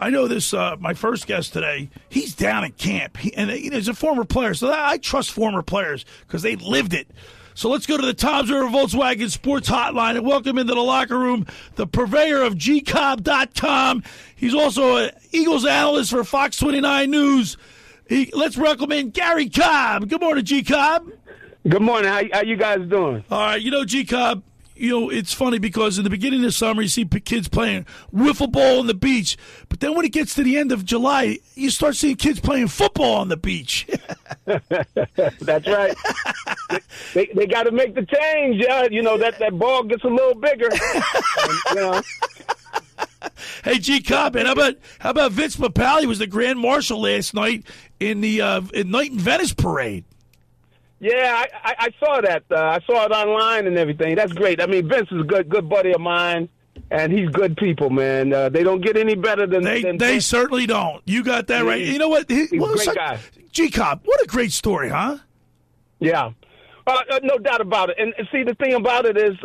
I know this. My first guest today, he's down at camp, and he's a former player, so I trust former players because they lived it. So let's go to the Tom's River Volkswagen Sports Hotline and welcome into the locker room the purveyor of gcobb.com. He's also an Eagles analyst for Fox29 News. Let's welcome in Gary Cobb. Good morning, G Cobb. Good morning. How you guys doing? All right. G Cobb, it's funny because in the beginning of summer, you see kids playing wiffle ball on the beach. But then when it gets to the end of July, you start seeing kids playing football on the beach. That's right. They got to make the change. That ball gets a little bigger. Hey, G Cobb, man, how about Vince Papale was the Grand Marshal last night in the Night in Venice parade? Yeah, I saw that. I saw it online and everything. That's great. I mean, Vince is a good buddy of mine, and he's good people, man. They don't get any better than They certainly don't. You got that right. You know what? He's a great guy. G-Cobb, what a great story, huh? Yeah. No doubt about it. And see, the thing about it is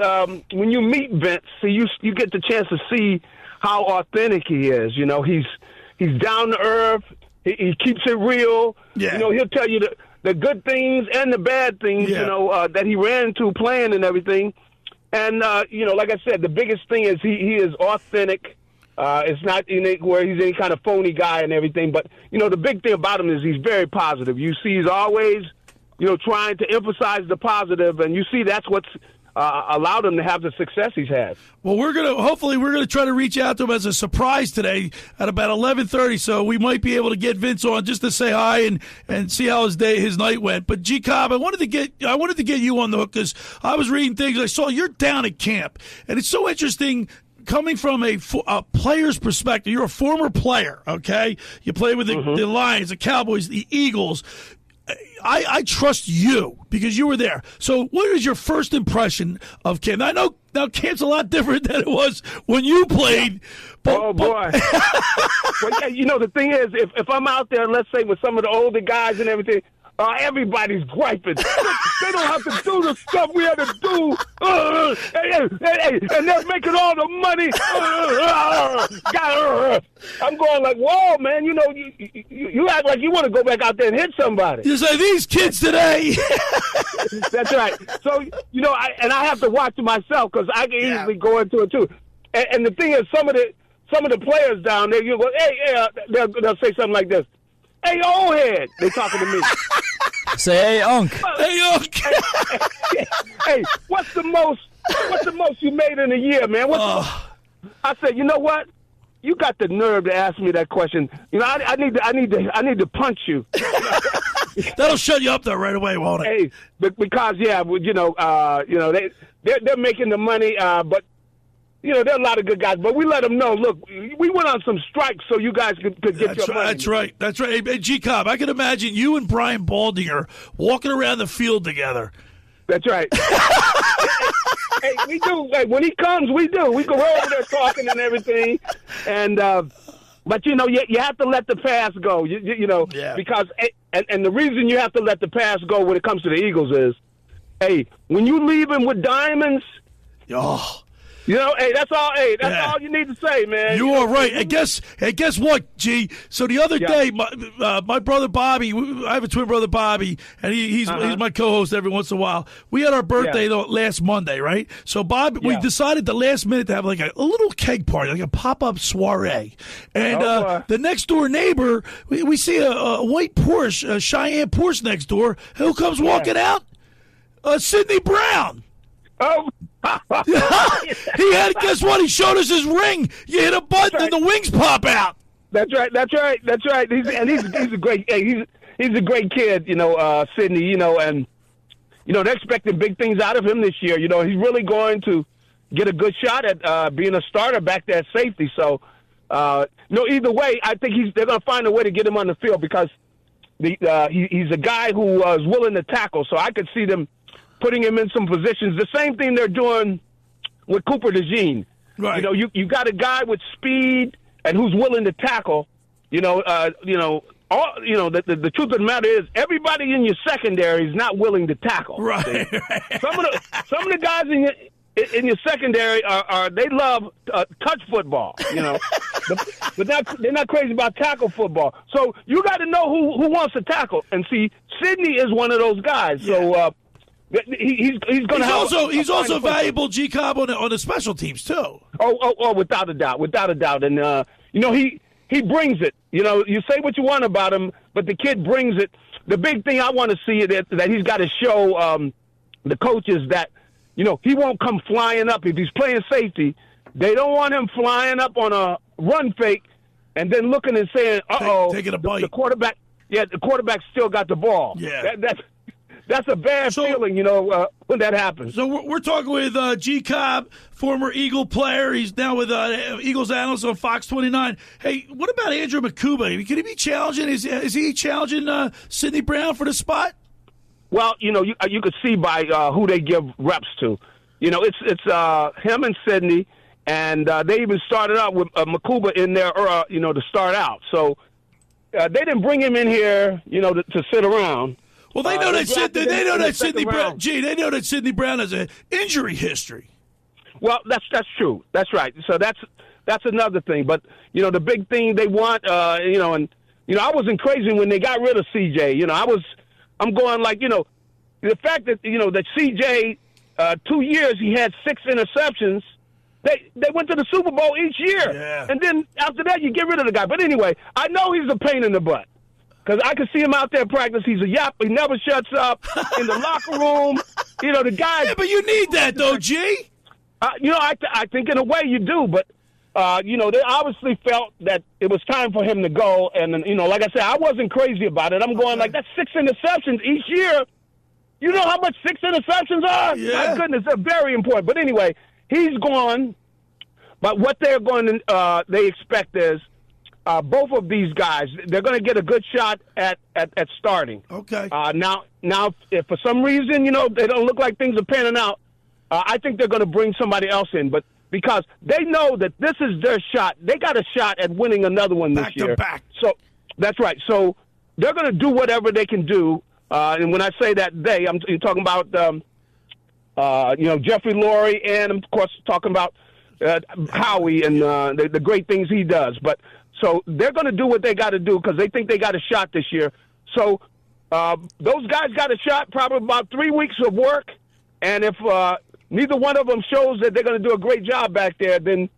when you meet Vince, you get the chance to see how authentic he is. He's down to earth. He keeps it real. Yeah. He'll tell you the good things and the bad things, that he ran into playing and everything. And, like I said, the biggest thing is he is authentic. It's not where he's any kind of phony guy and everything. But, the big thing about him is he's very positive. You see he's always, trying to emphasize the positive, and you see that's what's allowed him to have the success he's had. Well, we're gonna try to reach out to him as a surprise today at about 11:30. So we might be able to get Vince on just to say hi and see how his night went. But G Cobb, I wanted to get you on the hook because I was reading things. I saw you're down at camp, and it's so interesting. Coming from a player's perspective, you're a former player, okay? You played with the Lions, the Cowboys, the Eagles. I trust you because you were there. So what is your first impression of camp? I know now camp's a lot different than it was when you played. Boy. Well, the thing is, if I'm out there, let's say with some of the older guys and everything, everybody's griping. They don't have to do the stuff we had to do. And they're making all the money. I'm going like, whoa, man, you act like you want to go back out there and hit somebody. You say, these kids today. That's right. So, I have to watch myself because I can easily go into it too. And the thing is, some of the players down there, you go, hey, they'll say something like this. Hey, old head. They talking to me. Say, hey, Unc. Hey, Unc. Hey, what's the most you made in a year, man? I said, you know what? You got the nerve to ask me that question. I need to punch you. That'll shut you up though right away, won't Hey, it? because they're making the money, but. There are a lot of good guys, but we let them know, look, we went on some strikes so you guys could get your money. That's right. Hey, G Cobb, I can imagine you and Brian Baldinger walking around the field together. That's right. Hey, we do. Hey, when he comes, we do. We go over there talking and everything. And but, you have to let the past go, because and the reason you have to let the past go when it comes to the Eagles is, hey, when you leave him with diamonds, hey, that's all. Hey, that's all you need to say, man. You are right. And guess what, G? So the other day, my brother Bobby, I have a twin brother Bobby, and he's my co-host every once in a while. We had our birthday last Monday, right? So we decided the last minute to have like a little keg party, like a pop-up soiree. And the next door neighbor, we see a white Porsche, a Cheyenne Porsche next door. Who comes walking out? Sidney Brown. Oh. He had, guess what? He showed us his ring. You hit a button and the wings pop out. That's right. He's a great. He's a great kid. Sidney. And they're expecting big things out of him this year. He's really going to get a good shot at being a starter back there at safety. So, either way, I think they're going to find a way to get him on the field because he's a guy who is willing to tackle. So I could see them putting him in some positions. The same thing they're doing with Cooper DeJean. Right. You got a guy with speed and who's willing to tackle. The truth of the matter is everybody in your secondary is not willing to tackle. Right. Some of the guys in your secondary they love touch football. but they're not crazy about tackle football. So you got to know who wants to tackle. And see, Sidney is one of those guys. Yeah. So he's going to have. He's also valuable, G Cobb, on the special teams too. Oh, without a doubt. And he brings it. You say what you want about him, but the kid brings it. The big thing I want to see is that he's got to show the coaches that he won't come flying up if he's playing safety. They don't want him flying up on a run fake and then looking and saying, "Uh-oh, taking a bite." The quarterback, the quarterback still got the ball. Yeah, that's a bad feeling, when that happens. So we're talking with G Cobb, former Eagle player. He's now with Eagles analyst on Fox29. Hey, what about Andrew McCuba? Can he be challenging? Is he challenging Sidney Brown for the spot? Well, you could see by who they give reps to. It's him and Sidney. And they even started out with Makuba in there, to start out. So they didn't bring him in here, to sit around. Well, they know that Sidney Brown. They know that Sidney Brown has an injury history. Well, that's true. That's right. So that's another thing. But the big thing they want, I wasn't crazy when they got rid of CJ. I'm going like, the fact that that CJ 2 years he had 6 interceptions. They went to the Super Bowl each year. Yeah. And then after that, you get rid of the guy. But anyway, I know he's a pain in the butt because I can see him out there practice. He's a yap. He never shuts up in the locker room. The guy. Yeah, but you need that, though, G. I think in a way you do. But, they obviously felt that it was time for him to go. And, like I said, I wasn't crazy about it. I'm going like, that's 6 interceptions each year. You know how much 6 interceptions are? Yeah. My goodness, they're very important. But anyway, he's gone, but what they're going to they expect is both of these guys, they're going to get a good shot at starting. Okay. Now, if for some reason they don't look like things are panning out, I think they're going to bring somebody else in. But because they know that this is their shot, they got a shot at winning another one this year. Back to back. So that's right. So they're going to do whatever they can do. And when I say that I'm talking about. Jeffrey Lurie, and of course talking about Howie and the great things he does. But so they're going to do what they got to do because they think they got a shot this year. So those guys got a shot, probably about 3 weeks of work. And if neither one of them shows that they're going to do a great job back there, then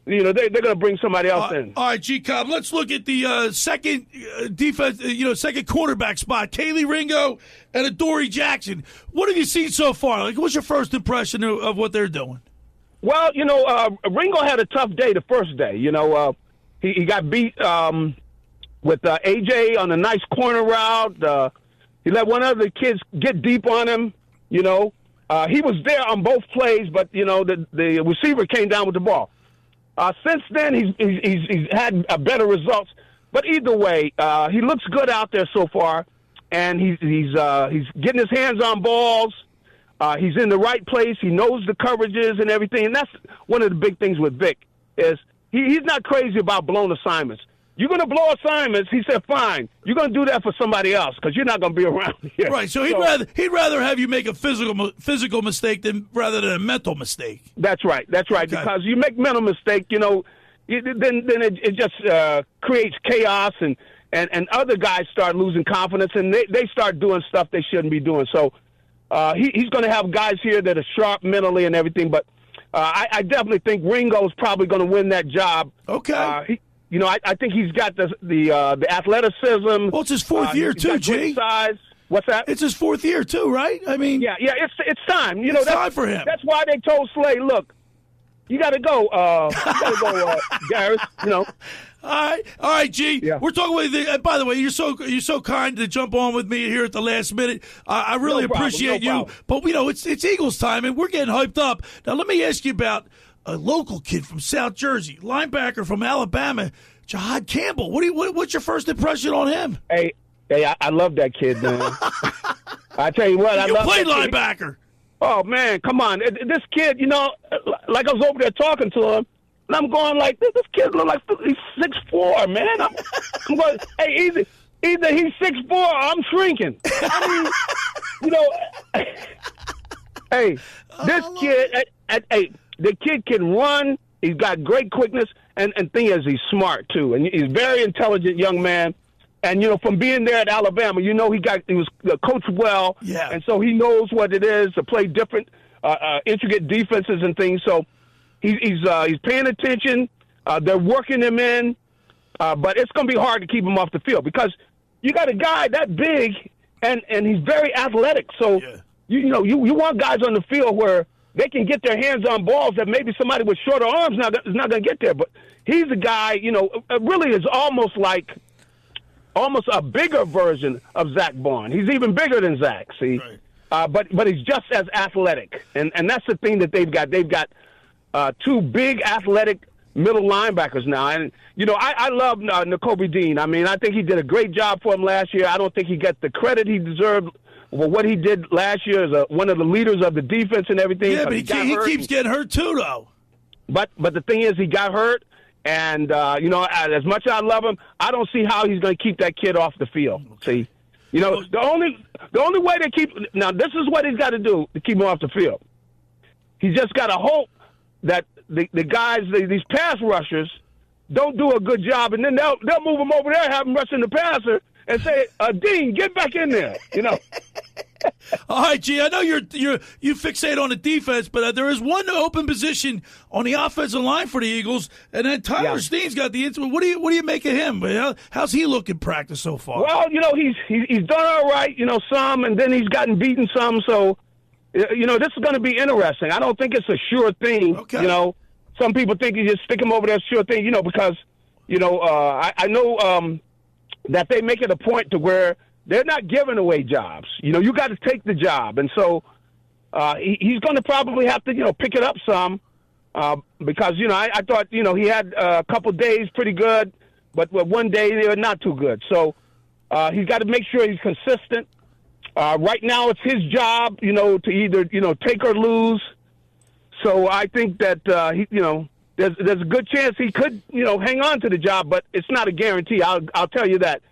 they're going to bring somebody else in. All right, G Cobb, let's look at the second defense, second quarterback spot. Kaylee Ringo and Adoree Jackson. What have you seen so far? Like, what's your first impression of what they're doing? Well, Ringo had a tough day the first day. He got beat with AJ on a nice corner route. He let one of the kids get deep on him. He was there on both plays, but the receiver came down with the ball. Since then, he's had better results. But either way, he looks good out there so far, and he's getting his hands on balls. He's in the right place. He knows the coverages and everything. And that's one of the big things with Vic is he's not crazy about blown assignments. You're going to blow assignments. He said, fine. You're going to do that for somebody else because you're not going to be around here. Right. So he'd rather have you make a physical mistake rather than a mental mistake. That's right. That's right. Okay. Because you make mental mistake, then it just creates chaos and other guys start losing confidence and they start doing stuff they shouldn't be doing. So he's going to have guys here that are sharp mentally and everything. But I definitely think Ringo's probably going to win that job. Okay. I think he's got the athleticism. Well, it's his fourth year too, G. Size. What's that? It's his fourth year too, right? I mean, yeah, it's time. It's time for him. That's why they told Slay, look, you got to go. Garris. All right, G. Yeah. We're talking with. By the way, you're so kind to jump on with me here at the last minute. I really appreciate you. But it's Eagles time, and we're getting hyped up. Now, let me ask you about a local kid from South Jersey, linebacker from Alabama, Jahad Campbell. What's your first impression on him? Hey, I love that kid, man. I tell you what, I love played that linebacker. Kid. Oh man, come on! This kid, like I was over there talking to him, and I'm going like, this kid look like he's 6'4", man. I'm going, hey, either he's 6'4" or I'm shrinking. I mean, hey, this kid, the kid can run. He's got great quickness, And thing is, he's smart too, and he's a very intelligent young man. And from being there at Alabama, he was coached well, and so he knows what it is to play different, intricate defenses and things. So he's paying attention. They're working him in, but it's going to be hard to keep him off the field because you got a guy that big and he's very athletic. So you want guys on the field where they can get their hands on balls that maybe somebody with shorter arms is not going to get there. But he's a guy, really is almost a bigger version of Zach Bond. He's even bigger than Zach, see? Right. But he's just as athletic. And that's the thing that they've got. They've got two big athletic middle linebackers now. And, I love Nakobe Dean. I mean, I think he did a great job for him last year. I don't think he got the credit he deserved for what he did last year as one of the leaders of the defense and everything. Yeah, but he keeps getting hurt too, though. But the thing is, he got hurt. And, as much as I love him, I don't see how he's going to keep that kid off the field. See, the only way to keep – now, this is what he's got to do to keep him off the field. He's just got to hope that the guys, these pass rushers, don't do a good job, and then they'll move him over there, have him rushing the passer, and say, Dean, get back in there, All right, G, I know you fixate on the defense, but there is one open position on the offensive line for the Eagles, and then Tyler Steen's got the instrument. What do you make of him? How's he look in practice so far? Well, he's done all right, some, and then he's gotten beaten some. So, this is going to be interesting. I don't think it's a sure thing. Okay. Some people think you just stick him over there, sure thing. Because I know that they make it a point to where they're not giving away jobs. You got to take the job. And so he's going to probably have to, pick it up some because, I thought, he had a couple days pretty good, but one day they were not too good. So he's got to make sure he's consistent. Right now it's his job, to either, take or lose. So I think that, there's a good chance he could, hang on to the job, but it's not a guarantee. I'll tell you that.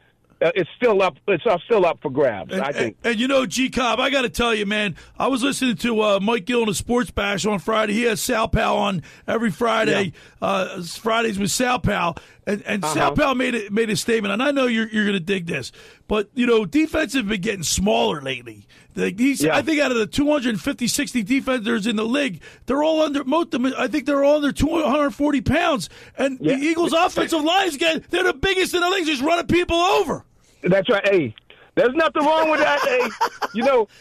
It's still up. It's still up for grabs. I think. And G Cobb, I got to tell you, man. I was listening to Mike Gill in the Sports Bash on Friday. He has Sal Pal on every Friday. Yeah. Fridays with Sal Pal, and Sal Pal made a statement. And I know you're going to dig this, but defense have been getting smaller lately. I think out of the 250, 60 defenders in the league, they're all under most of them. I think they're all under 240 pounds. And the Eagles' offensive lines they're the biggest in the league, just running people over. That's right. Hey, there's nothing wrong with that. Hey,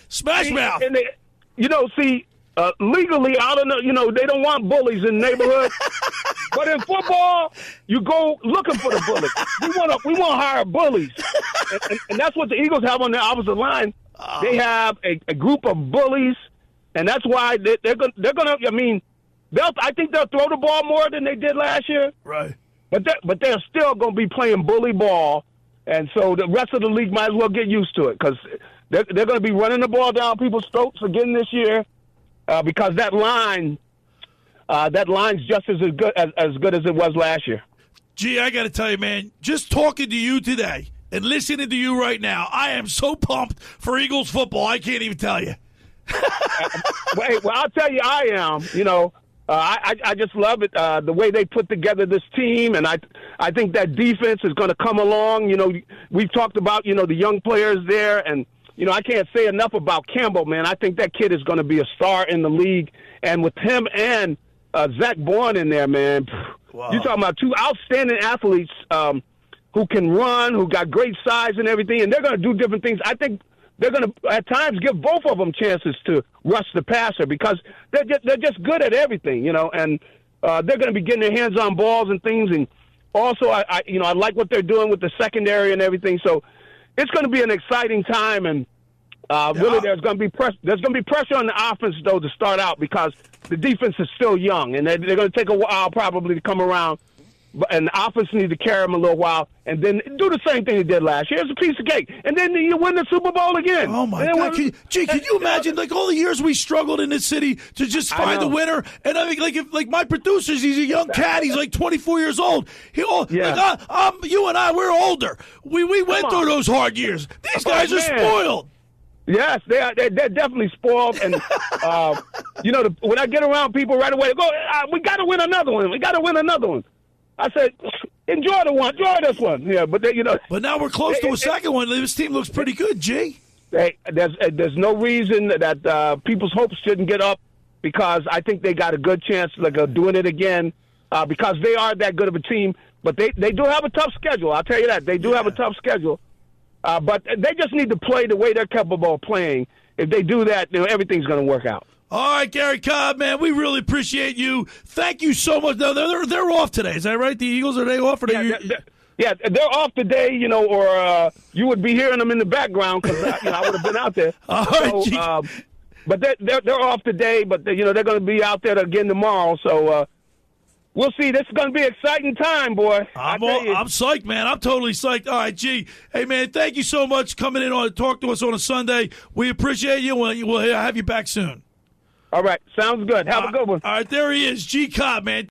smash mouth. And legally, I don't know. They don't want bullies in the neighborhood. But in football, you go looking for the bullies. We want to hire bullies, and that's what the Eagles have on their offensive line. They have a group of bullies, and that's why they're going to. I mean, I think they'll throw the ball more than they did last year. Right. But they're still going to be playing bully ball. And so the rest of the league might as well get used to it because they're going to be running the ball down people's throats again this year because that line's just as good as it was last year. Gee, I got to tell you, man, just talking to you today and listening to you right now, I am so pumped for Eagles football. I can't even tell you. Well, I'll tell you, I am. I just love it, the way they put together this team, and I think that defense is going to come along. We've talked about, the young players there, and, I can't say enough about Campbell, man. I think that kid is going to be a star in the league, and with him and Zach Bourne in there, man, wow. You're talking about two outstanding athletes who can run, who got great size and everything, and they're going to do different things. I think they're going to, at times, give both of them chances to rush the passer because they're just good at everything, and they're going to be getting their hands on balls and things. And also, I like what they're doing with the secondary and everything. So it's going to be an exciting time. And really, there's going to be pressure on the offense, though, to start out because the defense is still young, and they're going to take a while probably to come around. And the offense needs to carry them a little while, and then do the same thing they did last year. It's a piece of cake, and then you win the Super Bowl again. Oh my God! Can you imagine all the years we struggled in this city to just find the winner? And I mean, if my producer's, he's a young cat. He's 24 years old. You and I, we're older. We went through those hard years. These guys are spoiled. Yes, they're definitely spoiled, and when I get around people right away, they go, "We got to win another one. We got to win another one." I said, enjoy this one. Yeah, but they, But now we're close to a second one. This team looks pretty good, G. There's no reason that people's hopes shouldn't get up, because I think they got a good chance of doing it again, because they are that good of a team. But they do have a tough schedule. I'll tell you that. They do have a tough schedule. But they just need to play the way they're capable of playing. If they do that, everything's going to work out. All right, Gary Cobb, man, we really appreciate you. Thank you so much. No, they're off today. Is that right? The Eagles, are they off? Or they're off today, or you would be hearing them in the background, because I would have been out there. All right, but they're off today, but they're going to be out there again tomorrow. So we'll see. This is going to be an exciting time, boy. I'm psyched, man. I'm totally psyched. All right, G. Hey, man, thank you so much coming in on talk to us on a Sunday. We appreciate you. We'll have you back soon. All right. Sounds good. Have a good one. All right, there he is, G. Cobb, man.